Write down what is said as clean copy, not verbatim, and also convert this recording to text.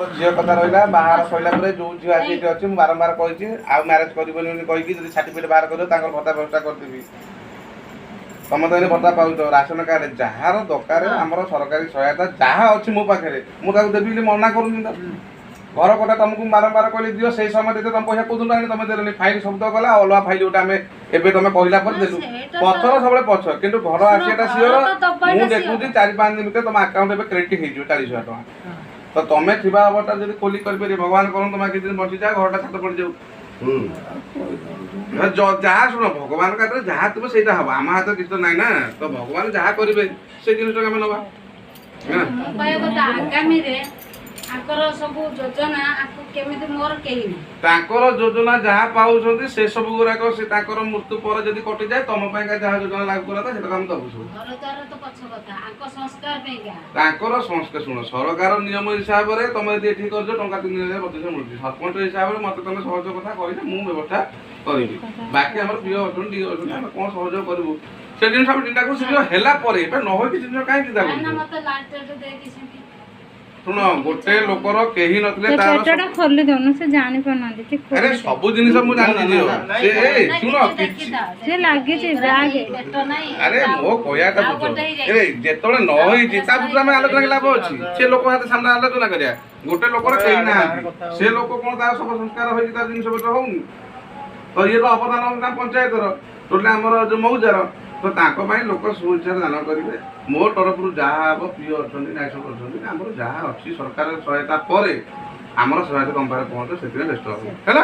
झील कथा रहा बाहर सरला जो झील आसी अच्छी मुझे बारंबार कही आउ म्यारेज कर कहीकि सर्टिफिकेट बाहर कर भत्ता व्यवस्था करदेवी तुम तो भत्ता पाच राशन कार्ड जार दरकार आम सरकारी सहायता जहाँ अच्छी मो पाखे मुझे देवी मना करूँ घर कटा तुमको बारंबार कहली दियो से समय देते तुम पैसा कौन आनी तुम देनी फाइल शब्द कला अलग फाइल जो आम एवं तुम कहला देलु पथर सब पछ कि घर आसियाटा सियर मुझे देखुची 4-5 दिन तुम आकाउंट क्रेडिट हो 40,000 टका तो तुम थी अवस्था जब खोली कर भगवान कर तुम किसी दिन बची जाओ घरटा छात पड़ जाऊ जहाँ शुण भगवान का जहाँ तुम से हम आम हाथ किसी तो ना ना तो भगवान जहाँ करेंगे से जिन आम ना योजना जहाँ पाँच से सब गुराक से मृत्यु पर जब कटि जाए तुम जहाँ योजना लागू करा से दबू सब संस्कार शुण सरकार नियम हिसाब से तुम यदि ये कर 3,32,32 मिलूँ सरपंच हिसाब से मत तुम सहयोग कथा कह मुझे व्यवस्था करी बाकी आम प्रिय अच्छा टी अच्छा आम कौन सहयोग करूँ से जिन सब चिंता कर न हो जिन कहीं चिंता कर शुण गोटे लोकर कहीं नथिले खोली दउनु से जानि पनांती अरे सब जिनिस मु जानि से शुण से लागे जे बैग अरे मो कोयाटा बुझो अरे जेतोले न होई जिता बुझला में आलोचना के लाभ अछि से लोक हाथ सामने आलोचना करिया गोटे लोकर कहीं ना से लोक कोन ता सब संस्कार होई ता जिनिस बेटर होउनी तो ये तो अपदान काम पंचायत रो टोले हमर जो मौजार तो लोक सुविचार दान करेंगे मो तरफ जहाँ हम पी अच्छा नायक अच्छा आम जहाँ अच्छी सरकार सहायता पर आमर सहायता तुम पाखे पहुँच से व्यस्त है।